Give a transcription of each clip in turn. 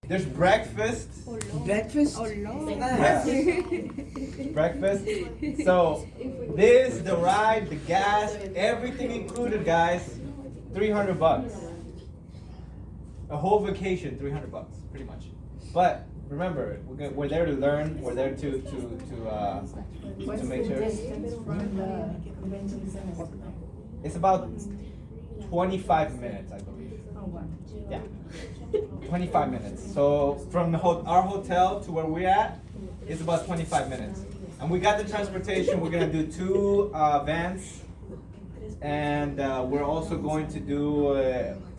There's breakfast. Breakfast? Oh, Lord. Yeah. Breakfast. So this, the ride, the gas, everything included, guys. $300. A whole vacation, $300, pretty much. But remember, we're there to learn. We're there to make sure. It's about 25 minutes, I believe. Yeah, 25 minutes. So from our hotel to where we're at, it's about 25 minutes. And we got the transportation. We're gonna do 2 vans, and we're also going to do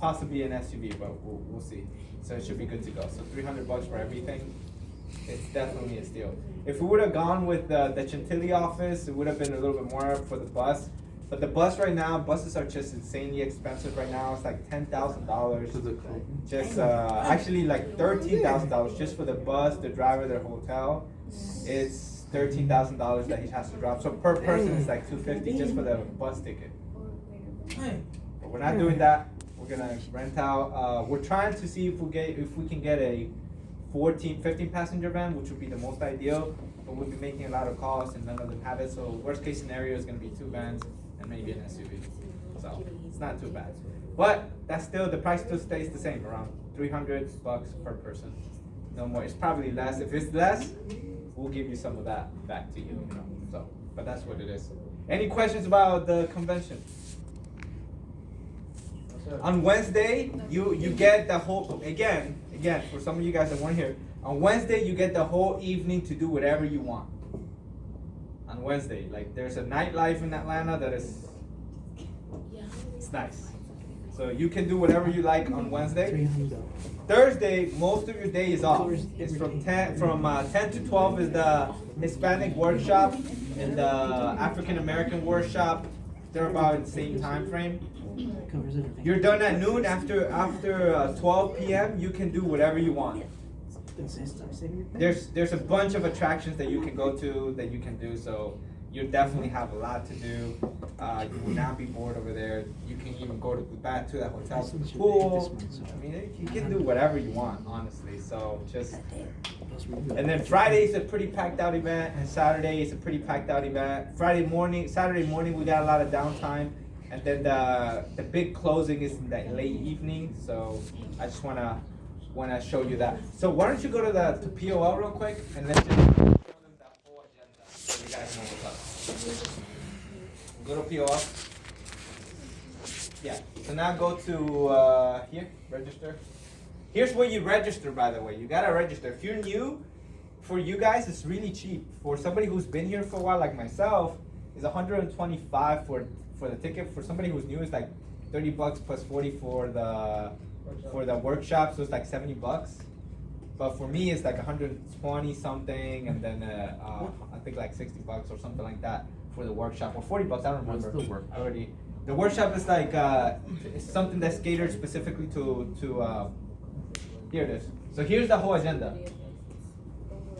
possibly an SUV, but we'll see. So it should be good to go. So $300 for everything. It's definitely a steal. If we would have gone with the Chantilly office, it would have been a little bit more for the bus. But the bus right now, buses are just insanely expensive right now. It's like $10,000. Just actually like $13,000 just for the bus, the driver, their hotel. It's $13,000 that he has to drop. So per person it's like $250 just for the bus ticket. But we're not doing that. We're gonna rent out. We're trying to see if we can get a 15 passenger van, which would be the most ideal. But we'll be making a lot of calls and none of them have it. So worst case scenario is gonna be 2 vans and maybe an SUV. So it's not too bad. But that's still, the price still stays the same, around $300 per person. No more. It's probably less. If it's less, we'll give you some of that back to you. So, but that's what it is. Any questions about the convention? On Wednesday, you get the whole, again, for some of you guys that weren't here, on Wednesday you get the whole evening to do whatever you want. On Wednesday, like there's a nightlife in Atlanta that is, it's nice. So you can do whatever you like on Wednesday. Thursday, most of your day is off. It's from 10 to 12 is the Hispanic workshop and the African American workshop. They're about in the same time frame. You're done at noon. After 12 p.m. you can do whatever you want. There's a bunch of attractions that you can go to, that you can do. So you definitely have a lot to do. You will not be bored over there. You can even go back to that hotel, to the pool. I mean, you can do whatever you want, honestly. So just, and then Friday is a pretty packed out event, and Saturday is a pretty packed out event. Saturday morning we got a lot of downtime, and then the big closing is in that late evening. So I just wanna show you that. So why don't you go to POL real quick, and let's just show them that whole agenda so you guys know what's up. Go to POL. Yeah. So now go to here, register. Here's where you register, by the way. You gotta register. If you're new, for you guys, it's really cheap. For somebody who's been here for a while, like myself, it's $125 for the ticket. For somebody who's new, it's like $30 plus 40 for the workshop, so it's like $70. But for me, it's like 120 something, and then I think like $60 or something like that for the workshop, or $40. I don't remember. What's the work? Already. The workshop is like it's something that's catered specifically to here it is. So here's the whole agenda.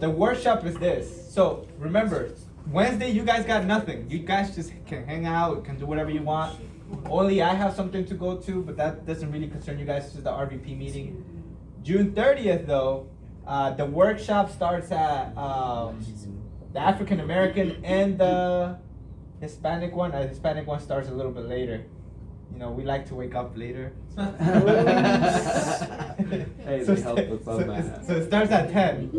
The workshop is this. So remember, Wednesday you guys got nothing. You guys just can hang out, can do whatever you want. Only I have something to go to, but that doesn't really concern you guys. This is the RVP meeting. June 30th though, the workshop starts at the African American and the Hispanic one. The Hispanic one starts a little bit later. You know, we like to wake up later. Hey, they help with all that. So it starts at 10.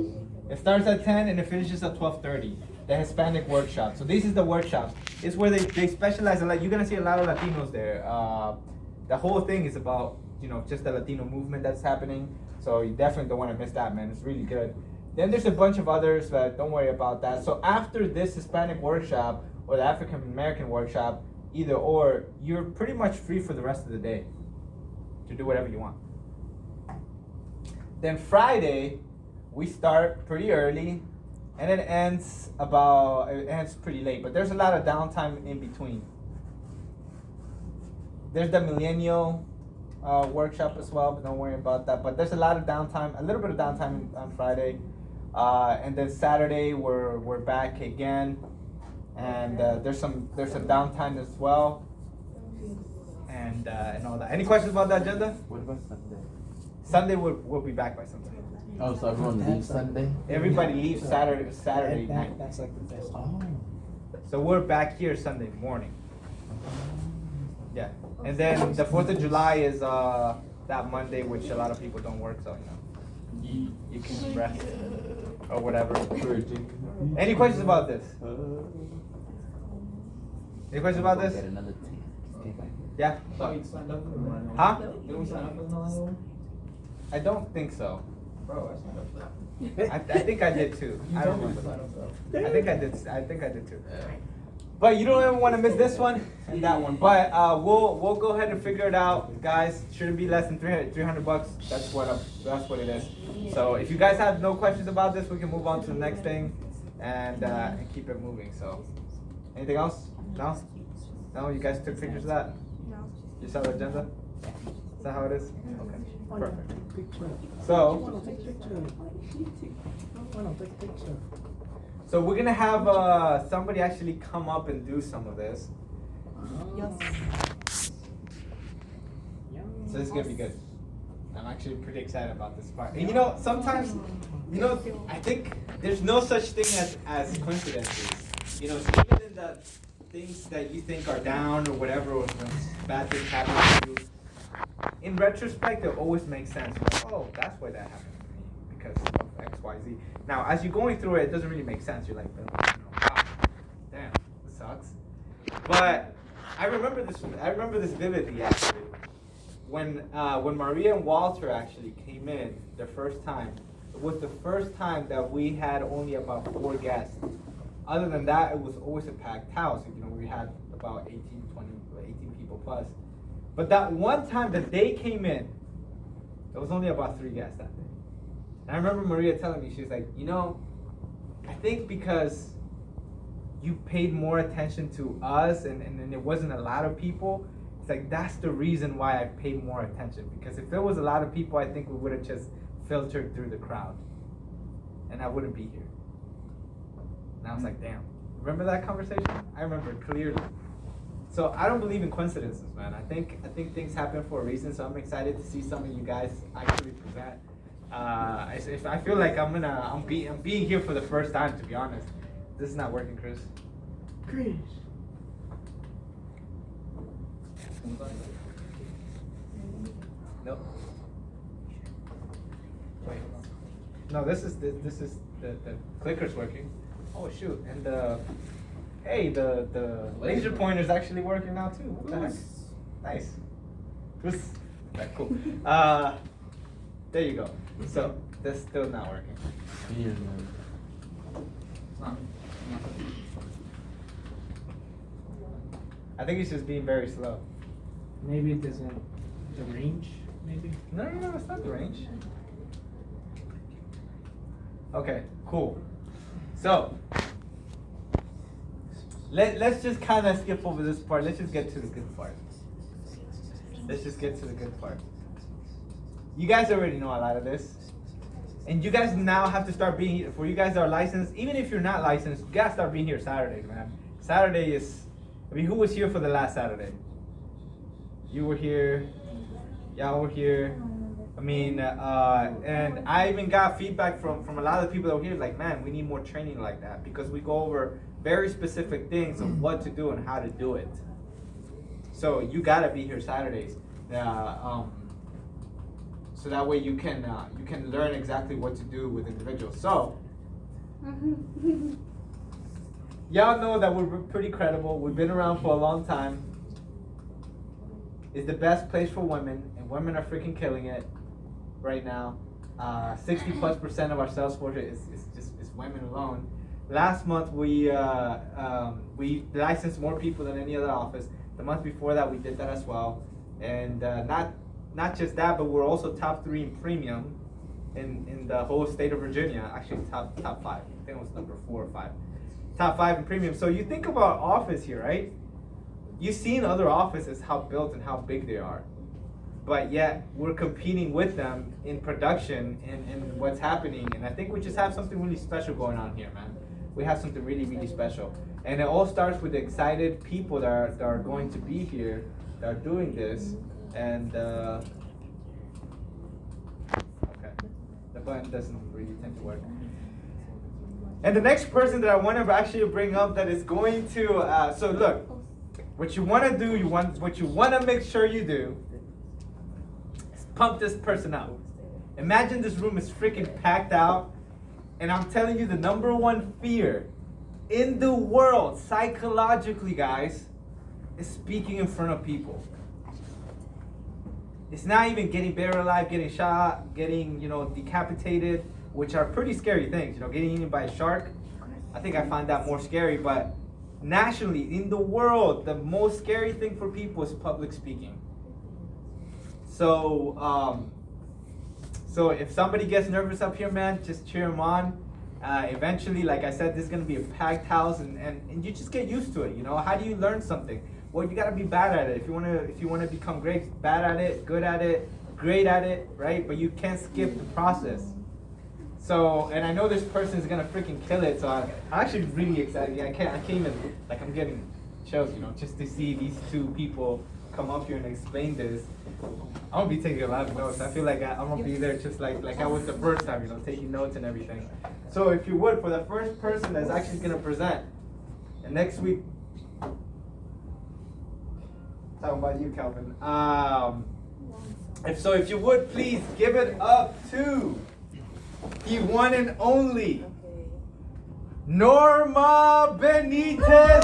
It starts at 10 and it finishes at 12:30. The Hispanic workshop. So this is the workshop. It's where they specialize a lot. You're gonna see a lot of Latinos there. The whole thing is about, you know, just the Latino movement that's happening. So you definitely don't want to miss that, man. It's really good. Then there's a bunch of others, but don't worry about that. So after this Hispanic workshop or the African American workshop, either or, you're pretty much free for the rest of the day to do whatever you want. Then Friday, we start pretty early, and it ends pretty late, but there's a lot of downtime in between. There's the millennial workshop as well, but don't worry about that. But there's a lot of downtime, a little bit of downtime on Friday, and then Saturday we're back again, and there's some downtime as well, and all that. Any questions about the agenda? What about Sunday? Sunday we'll be back by sometime. Oh, so everyone leaves Sunday? Everybody leaves Saturday night. That's like the best. Oh. So we're back here Sunday morning. Yeah. And then the 4th of July is that Monday, which a lot of people don't work, so you can rest or whatever. Any questions about this? Any questions about this? Get another 10. Yeah? So you signed up for the one? Huh? Didn't we sign up for the one? I don't think so. Bro, I signed up for that. I think I did too. You I told don't me to remember. sign up for that. I think I did too. But you don't ever want to miss this one and that one. But we'll go ahead and figure it out, guys. Shouldn't be less than $300. That's what it is. So if you guys have no questions about this, we can move on to the next thing and keep it moving. So anything else? No? No? You guys took pictures of that? No. You saw the agenda? Is that how it is? Okay. Perfect. Picture. So. Why not take a picture? Why not take a picture? So we're gonna have somebody actually come up and do some of this. Yes. So this is gonna be good. I'm actually pretty excited about this part. And you know, sometimes, you know, I think there's no such thing as coincidences. You know, even in the things that you think are down or whatever, or when bad things happen to you, in retrospect, it always makes sense. You're like, oh, that's why that happened to me, because of X, Y, Z. Now, as you're going through it, it doesn't really make sense. You're like, wow, damn, this sucks. But I remember this vividly, actually. When Maria and Walter actually came in the first time, it was the first time that we had only about 4 guests. Other than that, it was always a packed house. You know, we had about 18 people plus. But that one time that they came in, there was only about 3 guests that day. And I remember Maria telling me, she was like, you know, I think because you paid more attention to us and it wasn't a lot of people, it's like that's the reason why I paid more attention. Because if there was a lot of people, I think we would have just filtered through the crowd. And I wouldn't be here. And I was like, damn. Remember that conversation? I remember it clearly. So I don't believe in coincidences, man. I think things happen for a reason. So I'm excited to see some of you guys actually present. I feel like I'm being here for the first time, to be honest. This is not working, Chris. Chris. Nope. Wait. No, this is the clicker's working. Oh shoot! And the laser pointer's actually working now too. What the heck? Nice. Okay, cool. There you go. So this is still not working. I think it's just being very slow. Maybe it doesn't. The range, maybe. No, it's not the range. Okay, cool. So let's just kind of skip over this part. Let's just get to the good part. You guys already know a lot of this. And you guys now have to start being, for you guys that are licensed, even if you're not licensed, you gotta start being here Saturdays, man. Saturday is, I mean, who was here for the last Saturday? You were here, y'all were here. I mean, and I even got feedback from a lot of the people that were here, like, man, we need more training like that, because we go over very specific things of what to do and how to do it. So you gotta be here Saturdays. So that way you can learn exactly what to do with individuals. So y'all know that we're pretty credible. We've been around for a long time. It's the best place for women, and women are freaking killing it right now. 60+% of our sales force is women alone. Last month we licensed more people than any other office. The month before that we did that as well, and not just that, but we're also top 3 in premium in the whole state of Virginia. Actually, top 5. I think it was number 4 or 5. Top 5 in premium. So you think about office here, right? You've seen other offices how built and how big they are, but yet we're competing with them in production and what's happening. And I think we just have something really special going on here, man. We have something really, really special, and it all starts with the excited people that are going to be here, that are doing this. And okay, The button doesn't really tend to work. And the next person that I want to actually bring up that is going to, so look, what you want to do, what you want to make sure you do is pump this person out. Imagine this room is freaking packed out, and I'm telling you the number one fear in the world, psychologically, guys, is speaking in front of people. It's not even getting buried alive, getting shot, getting, decapitated, which are pretty scary things. Getting eaten by a shark, I think I find that more scary. But nationally, in the world, the most scary thing for people is public speaking. So, so if somebody gets nervous up here, man, just cheer them on. Eventually, like I said, this is gonna be a packed house, and you just get used to it. How do you learn something? Well, you gotta be bad at it. If you wanna become great, bad at it, good at it, great at it, right? But you can't skip the process. So, and I know this person is gonna freaking kill it. So I'm actually really excited. I can't even, like, I'm getting chills, just to see these two people come up here and explain this. I'm gonna be taking a lot of notes. I feel like I'm gonna be there just like I was the first time, taking notes and everything. So if you would, for the first person that's actually gonna present, and next week, talking about you, Calvin. If you would, please give it up to the one and only Norma Benitez.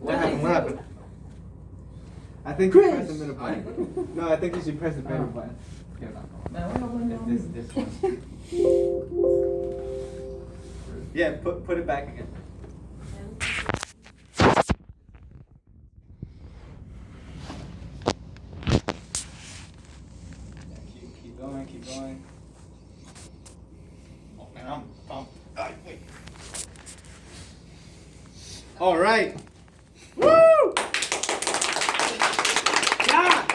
What happened? I think you pressed the middle button. No, I think you should press the middle button. Here, it's this one. Yeah, put it back again. Keep going. Oh man, I'm pumped. Wait. All right. Woo! Yeah!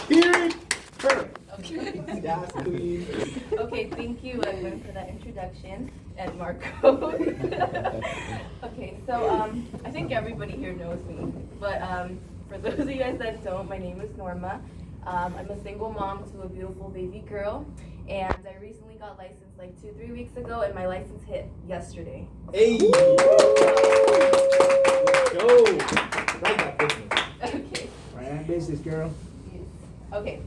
Hear it first. Okay. Yes, please. Okay, thank you, Edwin, for that introduction, and Marco. Okay, so I think everybody here knows me, but for those of you guys that don't, my name is Norma. I'm a single mom to a beautiful baby girl, and I recently got licensed like 2-3 weeks ago, and my license hit yesterday. Hey! Go! Like that business. Okay. Right, business girl. Yes. Okay.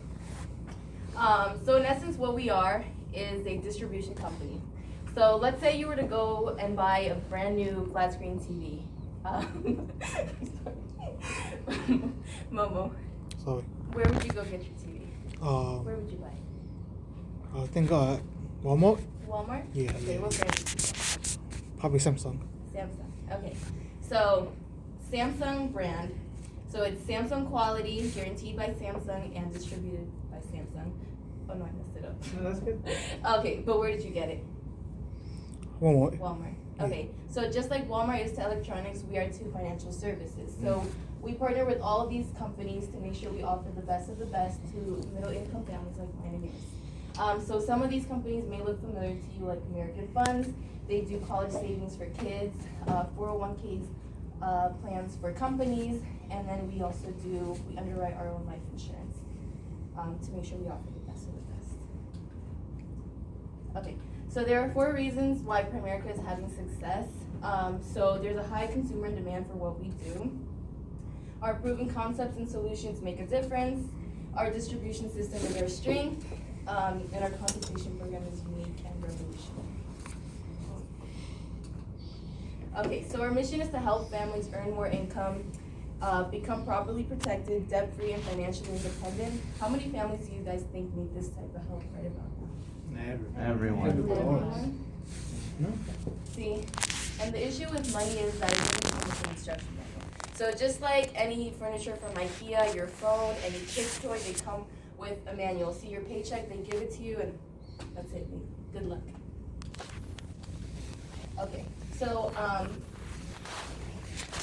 So in essence, what we are is a distribution company. So let's say you were to go and buy a brand new flat screen TV. Momo, Sorry. where would you go get your TV? Where would you buy? I think Walmart. Walmart? Yeah, Okay, yeah. what brand would you go? Probably Samsung. Samsung. Okay. So Samsung brand. So it's Samsung quality, guaranteed by Samsung and distributed by Samsung. Oh no, I messed it up. No, that's good. Okay, but where did you get it? Walmart. Walmart. Okay, so just like Walmart is to electronics, we are to financial services. So we partner with all of these companies to make sure we offer the best of the best to middle-income families like mine and yours. So some of these companies may look familiar to you, like American Funds. They do college savings for kids, 401ks, plans for companies, and then we also we underwrite our own life insurance to make sure we offer the best of the best. Okay, so there are 4 reasons why Primerica is having success. So there's a high consumer demand for what we do. Our proven concepts and solutions make a difference. Our distribution system is our strength, and our compensation program is unique and revolutionary. Okay, so our mission is to help families earn more income, become properly protected, debt-free, and financially independent. How many families do you guys think need this type of help right about now? Everyone. Everyone? See, and the issue with money is that it doesn't come with an instruction manual. So just like any furniture from IKEA, your phone, any kid's toy, they come with a manual. See your paycheck, they give it to you, and that's it. Good luck. Okay, so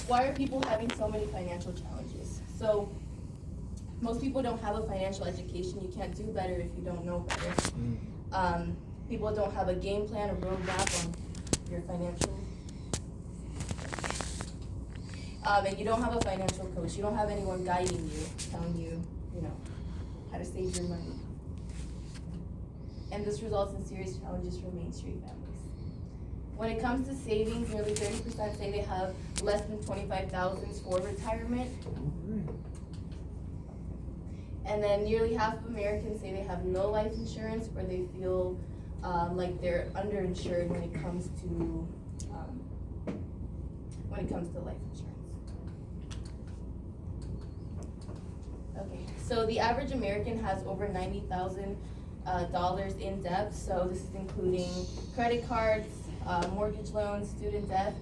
why are people having so many financial challenges? So most people don't have a financial education. You can't do better if you don't know better. People don't have a game plan or roadmap on your financial. And you don't have a financial coach. You don't have anyone guiding you, telling you, you know, how to save your money. And this results in serious challenges for Main Street families. When it comes to savings, nearly 30% say they have less than $25,000 for retirement. And then nearly half of Americans say they have no life insurance, or they feel like they're underinsured when it comes to life insurance. Okay, so the average American has over $90,000 in debt. So this is including credit cards, mortgage loans, student debt,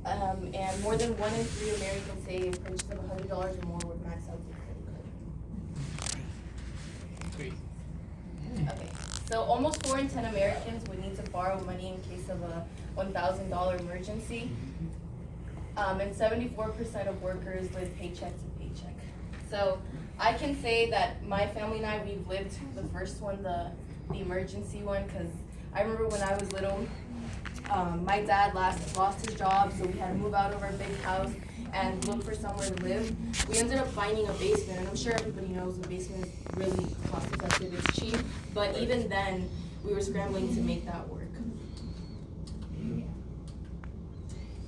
and more than 1 in 3 Americans say a purchase of $100 or more would max out their credit card. Okay, so almost 4 in 10 Americans would need to borrow money in case of a $1,000 emergency. And 74% of workers live paycheck to paycheck. So I can say that my family and I, we've lived the first one, the emergency one, because I remember when I was little, my dad lost his job, so we had to move out of our big house and look for somewhere to live. We ended up finding a basement, and I'm sure everybody knows the basement is really cost effective, it's cheap, but even then, we were scrambling to make that work.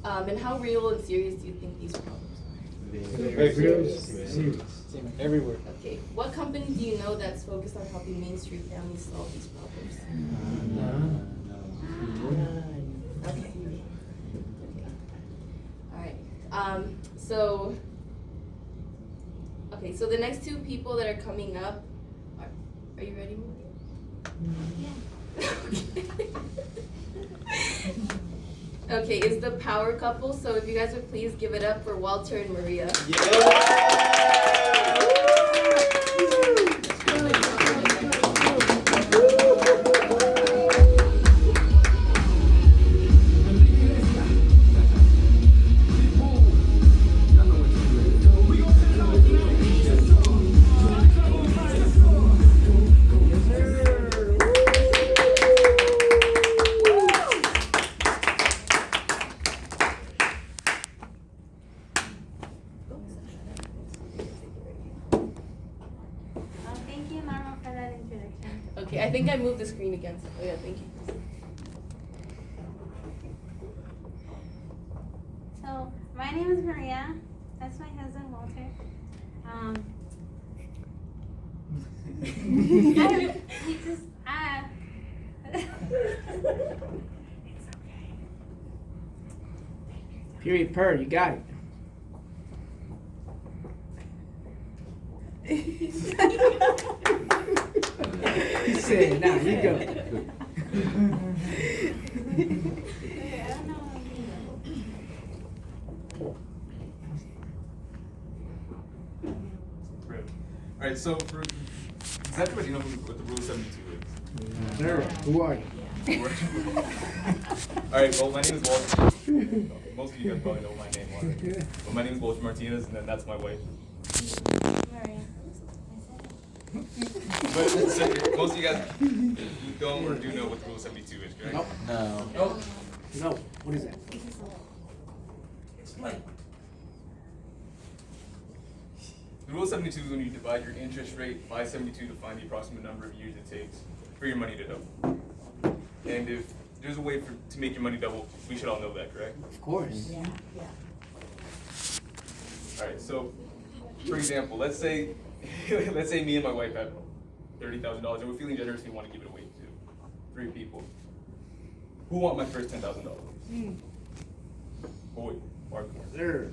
And how real and serious do you think these problems Very serious. Everywhere. are? Okay, what company do you know that's focused on helping Main Street families solve these problems? Okay. Alright, so the next two people that are coming up, are you ready, Maria? Yeah. Okay, is the power couple, so if you guys would please give it up for Walter and Maria. Thank you, Mama, for that introduction. Okay, I think I moved the screen again, so yeah, thank you. So, my name is Maria. That's my husband, Walter. It's okay. Period per, you got it. He said, now you go. I don't know. Right. All right. So, does everybody know what the Rule 72 is? Sir, who are you? All right. Well, my name is Walter. Most of you guys probably know my name already. But my name is Walter Martinez, and then that's my wife. Maria. But so most of you guys don't or do know what the Rule 72 is, correct? Nope. No. No. What is that? The Rule 72 is when you divide your interest rate by 72 to find the approximate number of years it takes for your money to double. And if there's a way to make your money double, we should all know that, correct? Of course. Yeah. All right. So, for example, let's say me and my wife have $30,000, and we're feeling generous. We want to give it away to 3 people. Who want my first $10,000? Boy, Mark. Sir.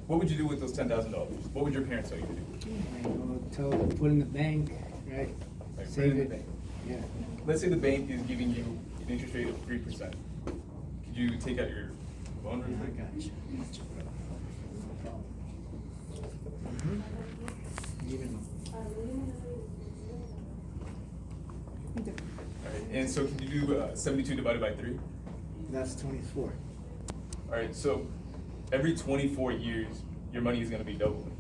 What would you do with those $10,000? What would your parents tell you to do? Tell them to put in the bank, right? Like, put it Save in the it. bank. Yeah. Let's say the bank is giving you an interest rate of 3%. Could you take out your loan real quick? I got you. Even Alright, and so can you do 72 divided by 3? that's 24. Alright, so every 24 years, your money is going to be doubling.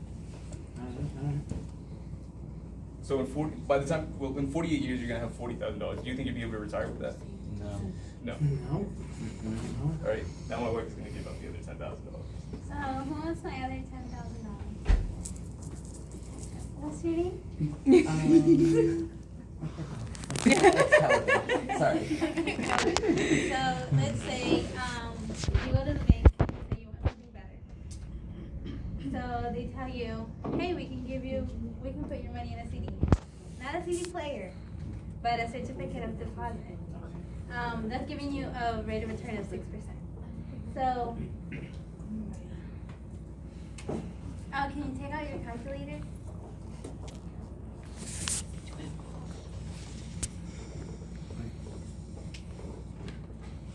So in 48 years, you're gonna have $40,000. Do you think you'd be able to retire with that? No. No. No. All right. Now my wife is gonna give up the other $10,000. So who wants my other $10,000? What's your name? Sorry. So let's say you go to the bank and say you want something better. So they tell you, hey, we can put your money in a CD. Not a CD player, but a certificate of deposit. That's giving you a rate of return of 6%. So, can you take out your calculator?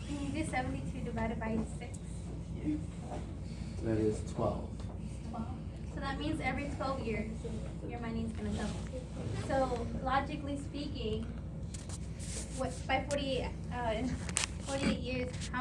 Can you do 72 divided by 6? That is 12. 12. So that means every 12 years, your money is gonna double. So logically speaking, by 48 years, how